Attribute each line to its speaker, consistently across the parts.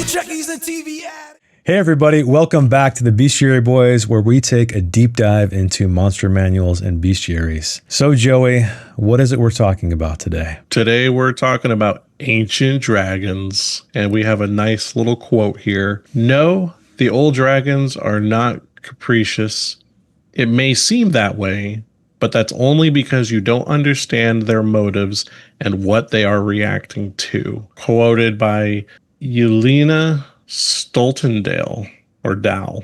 Speaker 1: Chucky's a TV ad.
Speaker 2: Hey everybody, welcome back to the Bestiary Boys, where we take a deep dive into monster manuals and bestiaries. So Joey, what is it we're talking about today?
Speaker 3: Today we're talking about ancient dragons, and we have a nice little quote here. No, the old dragons are not capricious. It may seem that way, but that's only because you don't understand their motives and what they are reacting to. Quoted by Yelena Stoltendale, or Dow,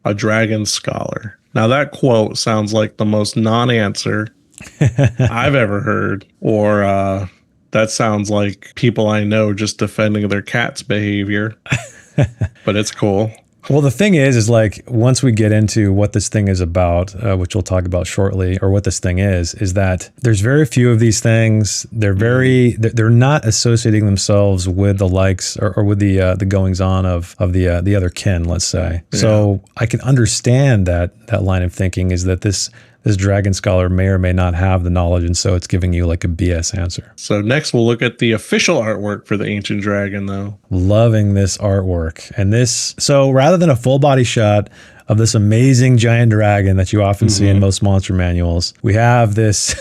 Speaker 3: a dragon scholar. Now that quote sounds like the most non-answer I've ever heard, or that sounds like people I know just defending their cat's behavior, but it's cool.
Speaker 2: Well, the thing is like once we get into what this thing is about, which we'll talk about shortly, or what this thing is that there's very few of these things. They're not associating themselves with the likes or with the goings on of the other kin, let's say. Yeah. So I can understand that line of thinking is that this dragon scholar may or may not have the knowledge, and so it's giving you like a BS answer.
Speaker 3: So next we'll look at the official artwork for the ancient dragon, though.
Speaker 2: Loving this artwork. And so rather than a full body shot of this amazing giant dragon that you often see in most monster manuals, we have this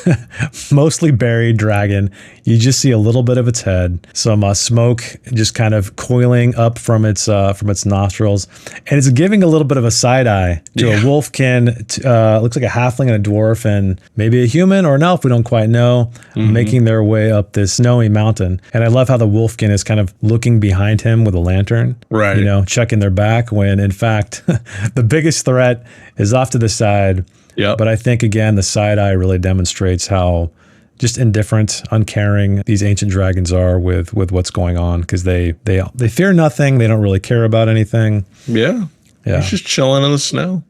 Speaker 2: mostly buried dragon. You just see a little bit of its head, some smoke just kind of coiling up from its nostrils, and it's giving a little bit of a side eye to a wolfkin. Looks like a halfling and a dwarf, and maybe a human or an elf. We don't quite know. Making their way up this snowy mountain, and I love how the wolfkin is kind of looking behind him with a lantern,
Speaker 3: right?
Speaker 2: You know, checking their back. When in fact, the biggest threat is off to the side. Yeah. But I think again, the side eye really demonstrates how just indifferent, uncaring these ancient dragons are with what's going on, because they fear nothing. They don't really care about anything.
Speaker 3: Yeah. He's just chilling in the snow.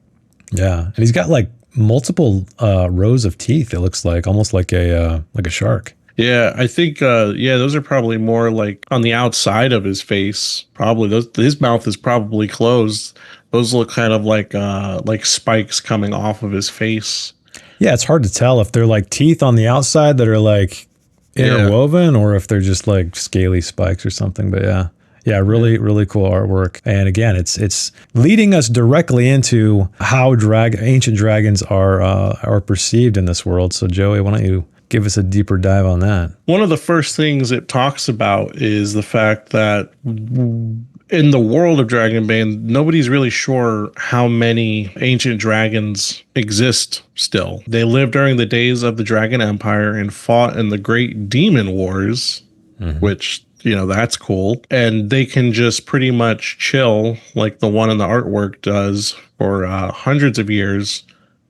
Speaker 2: Yeah, and he's got like multiple rows of teeth. It looks like almost like a shark.
Speaker 3: Yeah, I think those are probably more like on the outside of his face. Probably his mouth is probably closed. Those look kind of like spikes coming off of his face.
Speaker 2: Yeah, it's hard to tell if they're like teeth on the outside that are like interwoven, or if they're just like scaly spikes or something. But yeah, really, really cool artwork. And again, it's leading us directly into how ancient dragons are perceived in this world. So Joey, why don't you give us a deeper dive on that?
Speaker 3: One of the first things it talks about is the fact that in the world of Dragonbane, nobody's really sure how many ancient dragons exist still. They lived during the days of the Dragon Empire and fought in the Great Demon Wars, which, you know, that's cool. And they can just pretty much chill like the one in the artwork does for hundreds of years,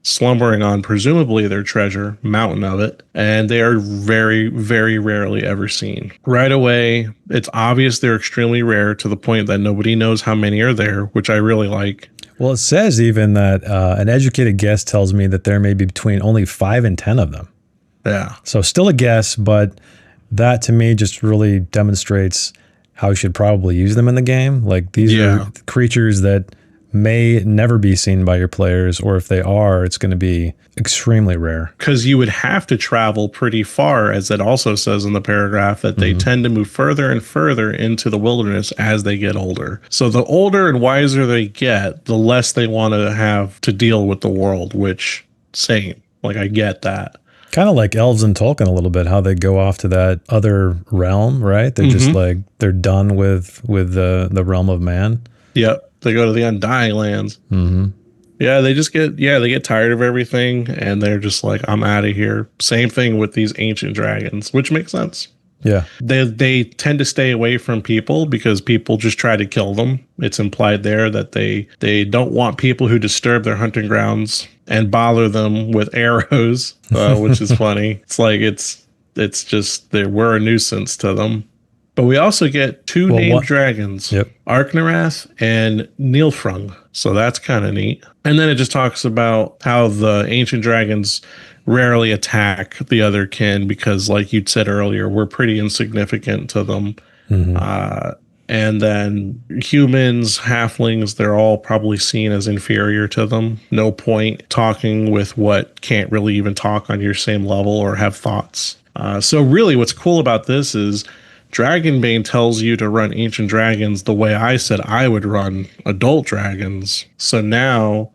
Speaker 3: slumbering on presumably their treasure, mountain of it, and they are very, very rarely ever seen. Right away, it's obvious they're extremely rare to the point that nobody knows how many are there, which I really like.
Speaker 2: Well, it says even that an educated guess tells me that there may be between only 5 and 10 of them.
Speaker 3: Yeah.
Speaker 2: So still a guess, but that to me just really demonstrates how you should probably use them in the game. Like these are creatures that may never be seen by your players, or if they are, it's going to be extremely rare.
Speaker 3: Because you would have to travel pretty far, as it also says in the paragraph, that they tend to move further and further into the wilderness as they get older. So the older and wiser they get, the less they want to have to deal with the world, which, same. Like, I get that.
Speaker 2: Kind of like elves in Tolkien a little bit, how they go off to that other realm, right? They're just like, they're done with the realm of man.
Speaker 3: Yep. They go to the Undying Lands. Yeah, they just get tired of everything, and they're just like, I'm out of here. Same thing with these ancient dragons, which makes sense.
Speaker 2: Yeah.
Speaker 3: They tend to stay away from people because people just try to kill them. It's implied there that they don't want people who disturb their hunting grounds and bother them with arrows, which is funny. It's like it's just we're a nuisance to them. But we also get two named dragons, Arknarath and Nilfrung. So that's kind of neat. And then it just talks about how the ancient dragons rarely attack the other kin because, like you'd said earlier, we're pretty insignificant to them. And then humans, halflings, they're all probably seen as inferior to them. No point talking with what can't really even talk on your same level or have thoughts. So really what's cool about this is Dragonbane tells you to run ancient dragons the way I said I would run adult dragons. So now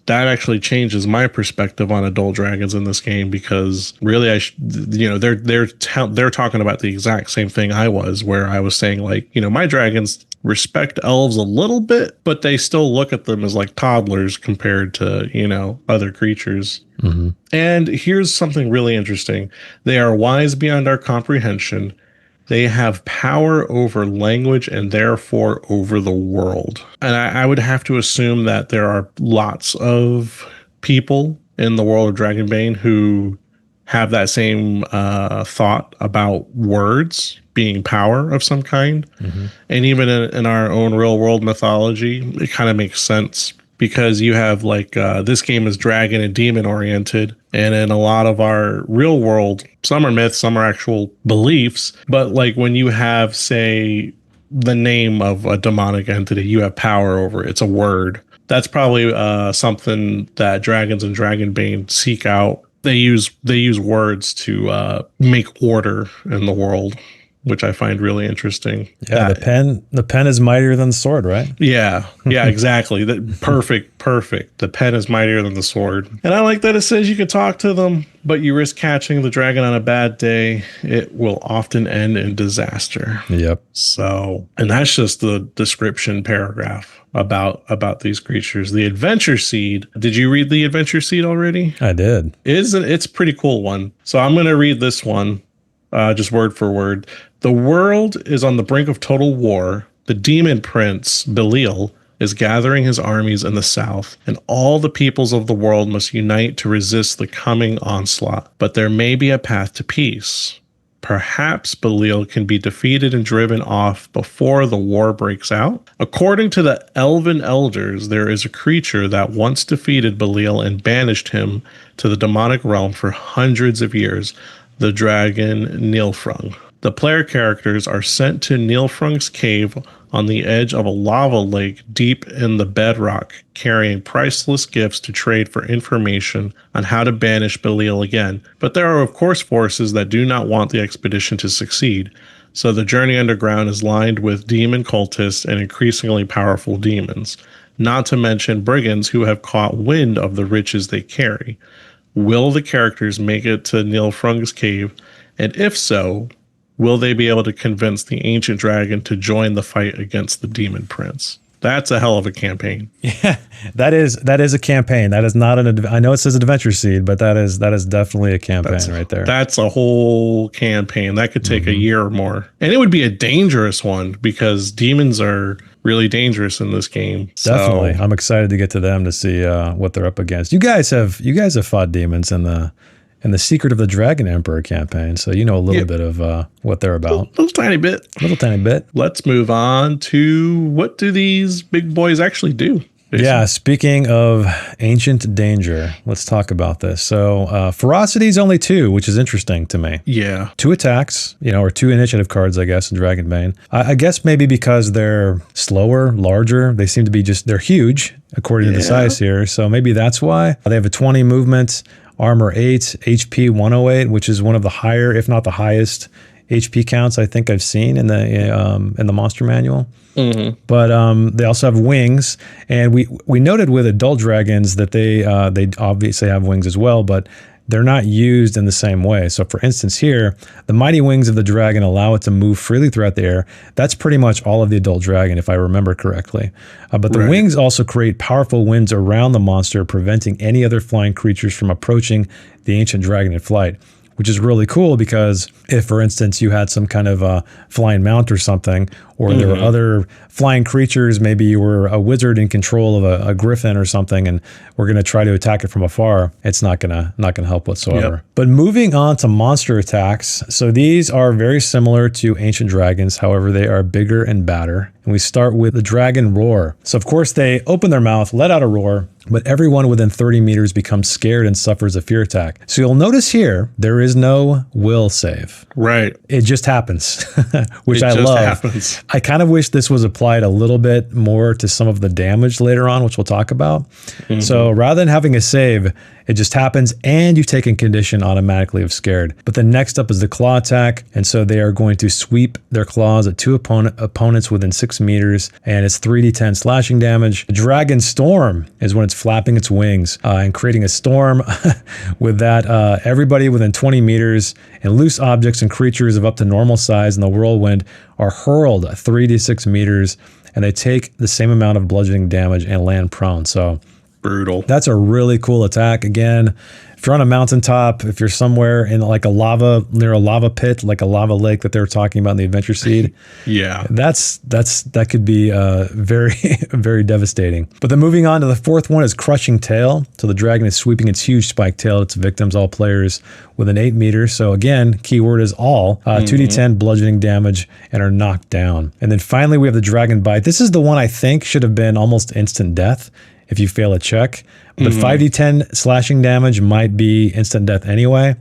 Speaker 3: that actually changes my perspective on adult dragons in this game, because really they're talking about the exact same thing I was, where I was saying, like, my dragons respect elves a little bit, but they still look at them as like toddlers compared to, other creatures.
Speaker 2: Mm-hmm.
Speaker 3: And here's something really interesting. They are wise beyond our comprehension. They have power over language and therefore over the world. And I would have to assume that there are lots of people in the world of Dragonbane who have that same thought about words being power of some kind. Mm-hmm. And even in our own real world mythology, it kind of makes sense, because you have like this game is dragon and demon oriented. And in a lot of our real world, some are myths, some are actual beliefs. But like when you have, say, the name of a demonic entity, you have power over it. It's a word. That's probably something that dragons and Dragonbane seek out. They use words to make order in the world, which I find really interesting.
Speaker 2: Yeah, the pen is mightier than the sword, right?
Speaker 3: Yeah, exactly. Perfect. The pen is mightier than the sword. And I like that it says you can talk to them, but you risk catching the dragon on a bad day. It will often end in disaster.
Speaker 2: Yep.
Speaker 3: So, and that's just the description paragraph about these creatures. The adventure seed. Did you read the adventure seed already?
Speaker 2: I did.
Speaker 3: It's a pretty cool one. So I'm going to read this one. Just word for word. The world is on the brink of total war. The demon prince, Belial, is gathering his armies in the south, and all the peoples of the world must unite to resist the coming onslaught. But there may be a path to peace. Perhaps Belial can be defeated and driven off before the war breaks out. According to the elven elders, there is a creature that once defeated Belial and banished him to the demonic realm for hundreds of years, the dragon Nilfrung. The player characters are sent to Nilfrung's cave on the edge of a lava lake deep in the bedrock, carrying priceless gifts to trade for information on how to banish Belial again. But there are, of course, forces that do not want the expedition to succeed, so the journey underground is lined with demon cultists and increasingly powerful demons, not to mention brigands who have caught wind of the riches they carry. Will the characters make it to Nilfrung's cave? And if so, will they be able to convince the ancient dragon to join the fight against the demon prince? That's a hell of a campaign.
Speaker 2: Yeah, that is a campaign. That is not I know it says adventure seed, but that is definitely a campaign right there.
Speaker 3: That's a whole campaign. That could take a year or more. And it would be a dangerous one, because demons are really dangerous in this game.
Speaker 2: Definitely. I'm excited to get to them to see what they're up against. You guys have fought demons in the Secret of the Dragon Emperor campaign, so you know a little bit of what they're about.
Speaker 3: Little tiny bit.
Speaker 2: Little tiny bit.
Speaker 3: Let's move on to, what do these big boys actually do? Jason?
Speaker 2: Yeah, speaking of ancient danger, let's talk about this. So ferocity is only 2, which is interesting to me.
Speaker 3: Yeah.
Speaker 2: 2 attacks, or 2 initiative cards, I guess, in Dragonbane. I guess maybe because they're slower, larger, they seem to be they're huge, according to the size here. So maybe that's why. They have a 20 movement, Armor 8, HP 108, which is one of the higher, if not the highest, HP counts I think I've seen in the monster manual. Mm-hmm. But they also have wings, and we noted with adult dragons that they obviously have wings as well, but they're not used in the same way. So for instance here, the mighty wings of the dragon allow it to move freely throughout the air. That's pretty much all of the adult dragon, if I remember correctly. But the wings also create powerful winds around the monster, preventing any other flying creatures from approaching the ancient dragon in flight, which is really cool, because if, for instance, you had some kind of a flying mount or something, or there were other flying creatures, maybe you were a wizard in control of a griffin or something, and we're going to try to attack it from afar, it's not gonna help whatsoever. Yep. But moving on to monster attacks, so these are very similar to ancient dragons, however they are bigger and badder. And we start with the dragon roar. So of course they open their mouth, let out a roar, but everyone within 30 meters becomes scared and suffers a fear attack. So you'll notice here, there is no will save.
Speaker 3: Right.
Speaker 2: It just happens, which I love.
Speaker 3: Happens.
Speaker 2: I kind of wish this was applied a little bit more to some of the damage later on, which we'll talk about. Mm-hmm. So rather than having a save, It just happens, and you've taken condition automatically of scared. But then next up is the claw attack, and so they are going to sweep their claws at 2 opponents within 6 meters, and it's 3d10 slashing damage. The Dragon Storm is when it's flapping its wings and creating a storm. With that, everybody within 20 meters and loose objects and creatures of up to normal size in the whirlwind are hurled 3d6 meters, and they take the same amount of bludgeoning damage and land prone. So
Speaker 3: brutal.
Speaker 2: That's a really cool attack. Again, if you're on a mountaintop, if you're somewhere in like near a lava pit, like a lava lake that they were talking about in the Adventure Seed,
Speaker 3: yeah,
Speaker 2: that could be very, very devastating. But then moving on to the fourth one is Crushing Tail. So the dragon is sweeping its huge spiked tail at its victims, all players within 8 meters. So again, keyword is all. 2d10 bludgeoning damage and are knocked down. And then finally, we have the Dragon Bite. This is the one I think should have been almost instant death if you fail a check. But 5d10 slashing damage might be instant death anyway.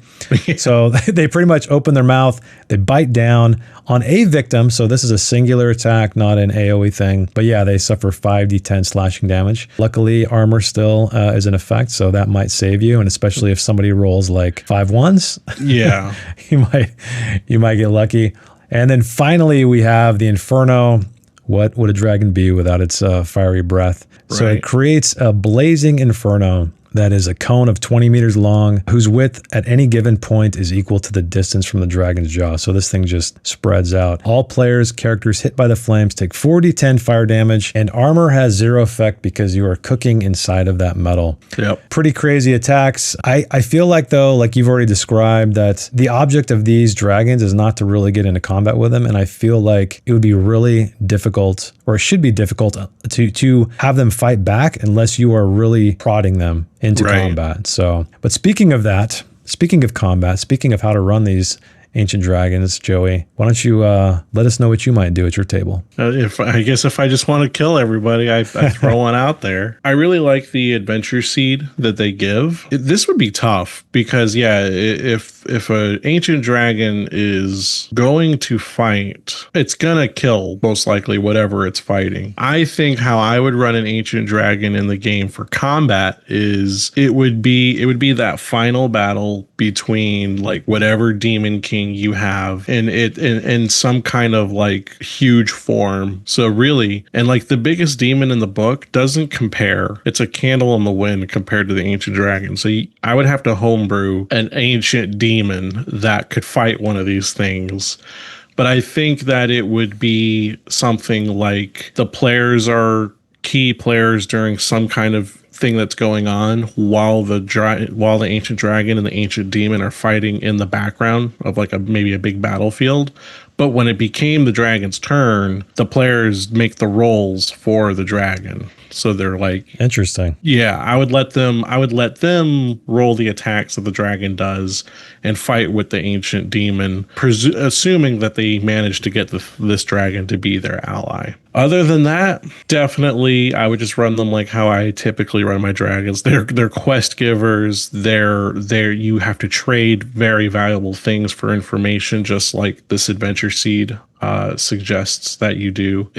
Speaker 2: So they pretty much open their mouth, they bite down on a victim. So this is a singular attack, not an AoE thing. But yeah, they suffer 5d10 slashing damage. Luckily, armor still is in effect, so that might save you. And especially if somebody rolls like 5 1s,
Speaker 3: yeah,
Speaker 2: you might get lucky. And then finally, we have the Inferno. What would a dragon be without its fiery breath? Right. So it creates a blazing inferno that is a cone of 20 meters long, whose width at any given point is equal to the distance from the dragon's jaw. So this thing just spreads out. All players, characters hit by the flames take 4d10 fire damage, and armor has 0 effect because you are cooking inside of that metal.
Speaker 3: Yep.
Speaker 2: Pretty crazy attacks. I feel like, though, like you've already described, that the object of these dragons is not to really get into combat with them, and I feel like it would be really difficult, or it should be difficult to have them fight back unless you are really prodding them into combat. So, but speaking of that, speaking of combat, speaking of how to run these ancient dragons, Joey, why don't you let us know what you might do at your table?
Speaker 3: If I just want to kill everybody, I throw one out there. I really like the adventure seed that they give. This would be tough because, yeah, if an ancient dragon is going to fight, it's gonna kill most likely whatever it's fighting. I think how I would run an ancient dragon in the game for combat is it would be that final battle between like whatever demon king you have and it in some kind of like huge form. So really, and like the biggest demon in the book doesn't compare. It's a candle in the wind compared to the ancient dragon. So I would have to homebrew an ancient demon that could fight one of these things. But I think that it would be something like the players are key players during some kind of thing that's going on while the ancient dragon and the ancient demon are fighting in the background of like maybe a big battlefield. But when it became the dragon's turn, the players make the rolls for the dragon. So they're like,
Speaker 2: interesting. Yeah,
Speaker 3: I would let them roll the attacks that the dragon does and fight with the ancient demon, assuming that they manage to get this dragon to be their ally. Other than that, definitely I would just run them like how I typically run my dragons. They're quest givers. They're you have to trade very valuable things for information, just like this adventure seed suggests that you do.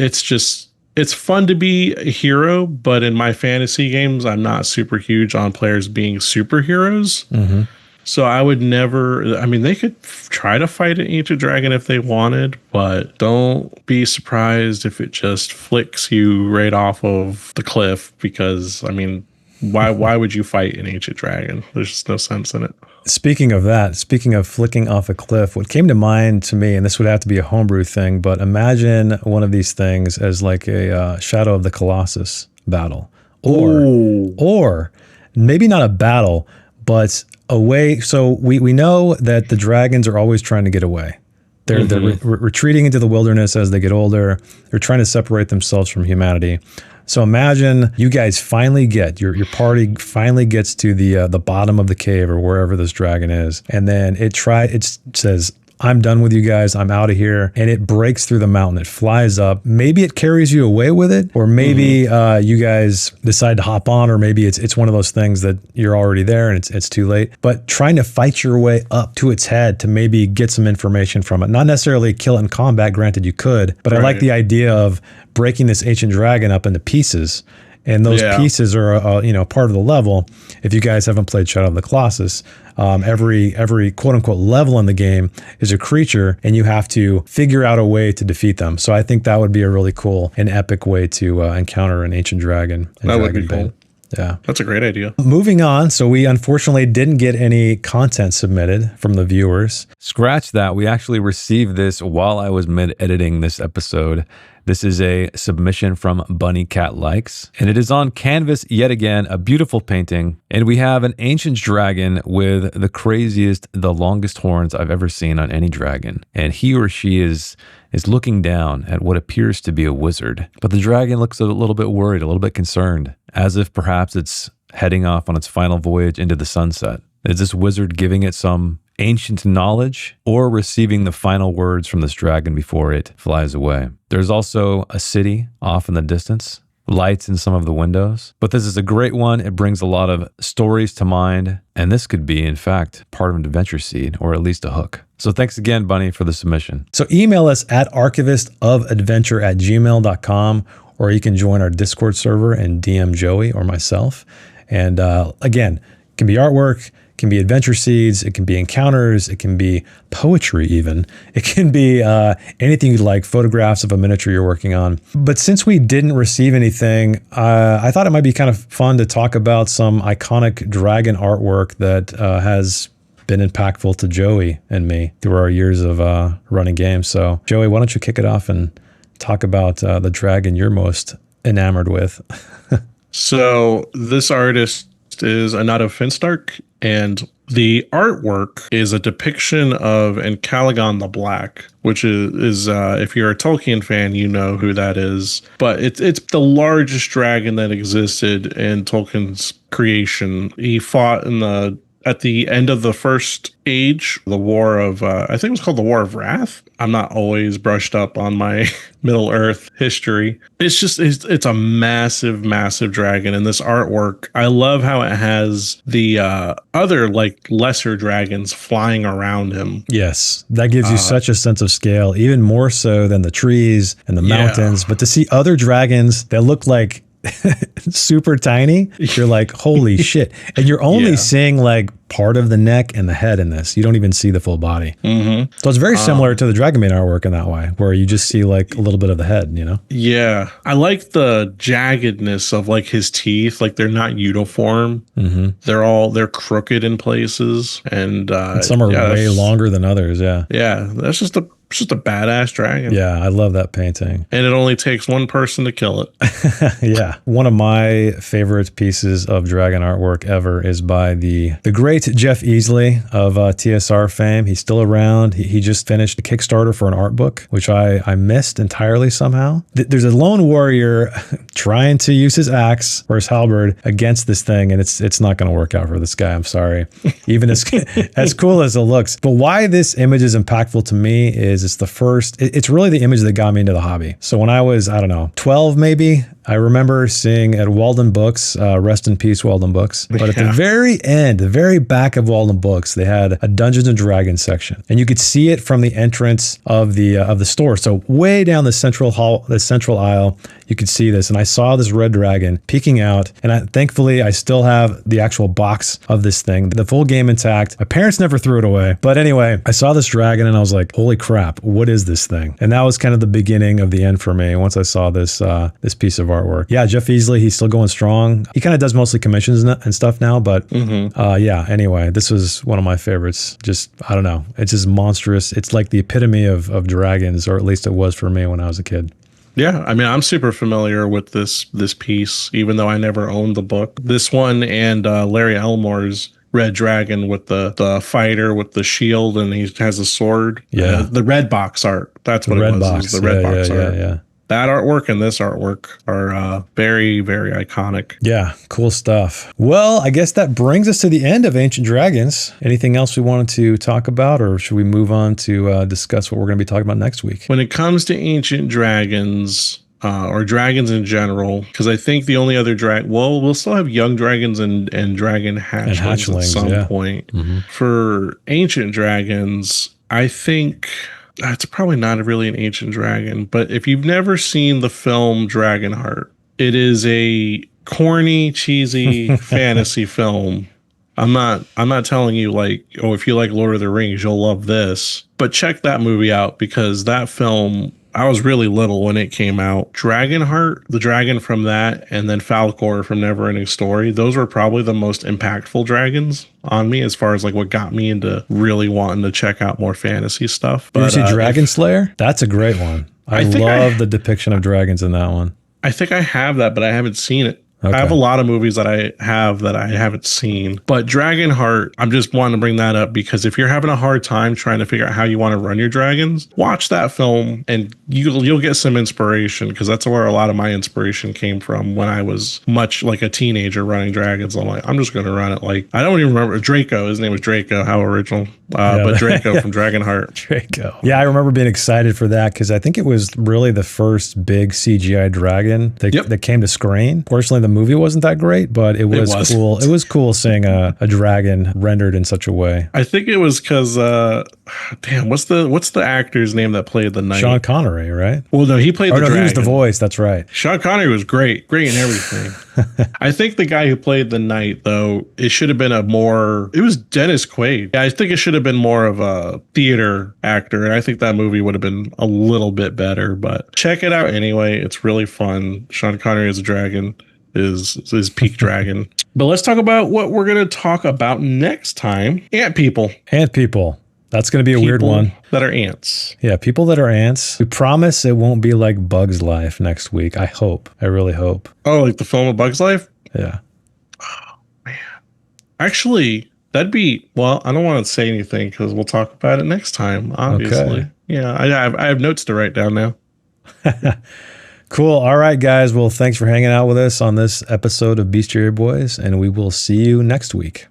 Speaker 3: It's fun to be a hero, but in my fantasy games, I'm not super huge on players being superheroes. Mm-hmm. So I would never, I mean, they could try to fight an ancient dragon if they wanted, but don't be surprised if it just flicks you right off of the cliff because, I mean, why would you fight an ancient dragon? There's just no sense in it.
Speaker 2: Speaking of that, speaking of flicking off a cliff, what came to mind to me, and this would have to be a homebrew thing, but imagine one of these things as like a Shadow of the Colossus battle. Or maybe not a battle, but a way. So we know that the dragons are always trying to get away. They're retreating into the wilderness as they get older. They're trying to separate themselves from humanity. So imagine you guys finally your party finally gets to the bottom of the cave or wherever this dragon is, and then it says, I'm done with you guys. I'm out of here. And it breaks through the mountain. It flies up. Maybe it carries you away with it, or maybe you guys decide to hop on, or maybe it's one of those things that you're already there and it's too late. But trying to fight your way up to its head to maybe get some information from it. Not necessarily kill it in combat, granted you could, but I like the idea of breaking this ancient dragon up into pieces And those
Speaker 3: Yeah.
Speaker 2: pieces are, part of the level. If you guys haven't played Shadow of the Colossus, every quote unquote level in the game is a creature, and you have to figure out a way to defeat them. So I think that would be a really cool and epic way to encounter an ancient dragon.
Speaker 3: That would be cool.
Speaker 2: Yeah.
Speaker 3: That's a great idea.
Speaker 2: Moving on. So we unfortunately didn't get any content submitted from the viewers. Scratch that. We actually received this while I was mid-editing this episode. This is a submission from Bunny Cat Likes, and it is on canvas yet again, a beautiful painting. And we have an ancient dragon with the craziest, the longest horns I've ever seen on any dragon. And he or she is looking down at what appears to be a wizard. But the dragon looks a little bit worried, a little bit concerned, as if perhaps it's heading off on its final voyage into the sunset. Is this wizard giving it some ancient knowledge or receiving the final words from this dragon before it flies away? There's also a city off in the distance, lights in some of the windows, but this is a great one. It brings a lot of stories to mind, and this could be, in fact, part of an adventure seed or at least a hook. So thanks again, Bunny, for the submission. So email us at archivistofadventure@gmail.com, or you can join our Discord server and DM Joey or myself. And again, it can be artwork, it can be adventure seeds, it can be encounters, it can be poetry even. It can be anything you'd like, photographs of a miniature you're working on. But since we didn't receive anything, I thought it might be kind of fun to talk about some iconic dragon artwork that has been impactful to Joey and me through our years of running games. So Joey, why don't you kick it off and talk about the dragon you're most enamored with?
Speaker 3: So this artist is Anata Finstark, and the artwork is a depiction of Encalagon the Black, which is if you're a Tolkien fan, you know who that is. But it's the largest dragon that existed in Tolkien's creation. He fought at the end of the First Age, the War of, I think it was called the War of Wrath. I'm not always brushed up on my Middle Earth history. It's a massive, massive dragon. And this artwork, I love how it has the other like lesser dragons flying around him.
Speaker 2: Yes, that gives you such a sense of scale, even more so than the trees and the mountains. But to see other dragons that look like super tiny, you're like, holy shit. And you're only seeing like part of the neck and the head in this. You don't even see the full body. Mm-hmm. So it's very similar to the Dragonbane artwork in that way, where you just see like a little bit of the head, you know? Yeah.
Speaker 3: I like the jaggedness of like his teeth. Like they're not uniform. Mm-hmm. They're crooked in places. And
Speaker 2: some are way longer than others. Yeah.
Speaker 3: Yeah. That's just a badass dragon.
Speaker 2: Yeah, I love that painting.
Speaker 3: And it only takes one person to kill it.
Speaker 2: Yeah. One of my favorite pieces of dragon artwork ever is by the great Jeff Easley of TSR fame. He's still around. He just finished a Kickstarter for an art book, which I missed entirely somehow. There's a lone warrior trying to use his axe or his halberd against this thing, and it's not going to work out for this guy. I'm sorry. Even as cool as it looks. But why this image is impactful to me is it's really the image that got me into the hobby. So when I was, 12 maybe, I remember seeing at Walden Books, rest in peace, Walden Books. But at the very end, the very back of Walden Books, they had a Dungeons and Dragons section, and you could see it from the entrance of the store. So way down the central aisle, you could see this, and I saw this red dragon peeking out. And thankfully, I still have the actual box of this thing, the full game intact. My parents never threw it away. But anyway, I saw this dragon, and I was like, "Holy crap! What is this thing?" And that was kind of the beginning of the end for me. Once I saw this piece of artwork. Yeah, Jeff Easley, he's still going strong. He kind of does mostly commissions and stuff now, but yeah, anyway, this was one of my favorites. Just, I don't know. It's just monstrous. It's like the epitome of dragons, or at least it was for me when I was a kid.
Speaker 3: Yeah, I mean, I'm super familiar with this piece, even though I never owned the book. This one and Larry Elmore's Red Dragon with the fighter with the shield, and he has a sword.
Speaker 2: Yeah.
Speaker 3: The red box art. That's what it was. The red box art. Yeah. That artwork and this artwork are very, very iconic.
Speaker 2: Yeah, cool stuff. Well, I guess that brings us to the end of Ancient Dragons. Anything else we wanted to talk about, or should we move on to discuss what we're going to be talking about next week?
Speaker 3: When it comes to Ancient Dragons, or dragons in general, because I think the only other we'll still have young dragons and dragon hatchlings at some point. Mm-hmm. For Ancient Dragons, I think it's probably not really an ancient dragon, but if you've never seen the film Dragonheart, it is a corny, cheesy fantasy film. I'm not telling you like, oh, if you like Lord of the Rings, you'll love this. But check that movie out because that film, I was really little when it came out. Dragonheart, the dragon from that, and then Falcor from Neverending Story, those were probably the most impactful dragons on me as far as like what got me into really wanting to check out more fantasy stuff.
Speaker 2: Did you see Dragon Slayer? That's a great one. I love the depiction of dragons in that one.
Speaker 3: I think I have that, but I haven't seen it. Okay. I have a lot of movies that I haven't seen, but Dragonheart, I'm just wanting to bring that up because if you're having a hard time trying to figure out how you want to run your dragons, watch that film and you'll get some inspiration because that's where a lot of my inspiration came from when I was much like a teenager running dragons. I'm like, I'm just going to run it like, I don't even remember Draco. His name was Draco. How original. But Draco from Dragonheart.
Speaker 2: Draco. Yeah, I remember being excited for that because I think it was really the first big CGI dragon that came to screen. Fortunately, the movie wasn't that great, but it was cool. It was cool seeing a dragon rendered in such a way.
Speaker 3: I think it was because, damn, what's the actor's name that played the knight?
Speaker 2: Sean Connery, right?
Speaker 3: Well, no, he played the dragon.
Speaker 2: He was the voice. That's right.
Speaker 3: Sean Connery was great in everything. I think the guy who played the knight, though, it should have been it was Dennis Quaid. Yeah, I think it should have been more of a theater actor, and I think that movie would have been a little bit better, but check it out anyway. It's really fun. Sean Connery as a dragon is peak dragon. But let's talk about what we're going to talk about next time. Ant people.
Speaker 2: Ant people. That's going to be a weird one.
Speaker 3: That are ants.
Speaker 2: Yeah, people that are ants. We promise it won't be like Bug's Life next week. I hope. I really hope.
Speaker 3: Oh, like the film of Bug's Life?
Speaker 2: Yeah.
Speaker 3: Oh, man. Actually, that'd be, well, I don't want to say anything because we'll talk about it next time, obviously. Okay. Yeah, I have notes to write down now.
Speaker 2: Cool. All right, guys. Well, thanks for hanging out with us on this episode of Bestiary Boys, and we will see you next week.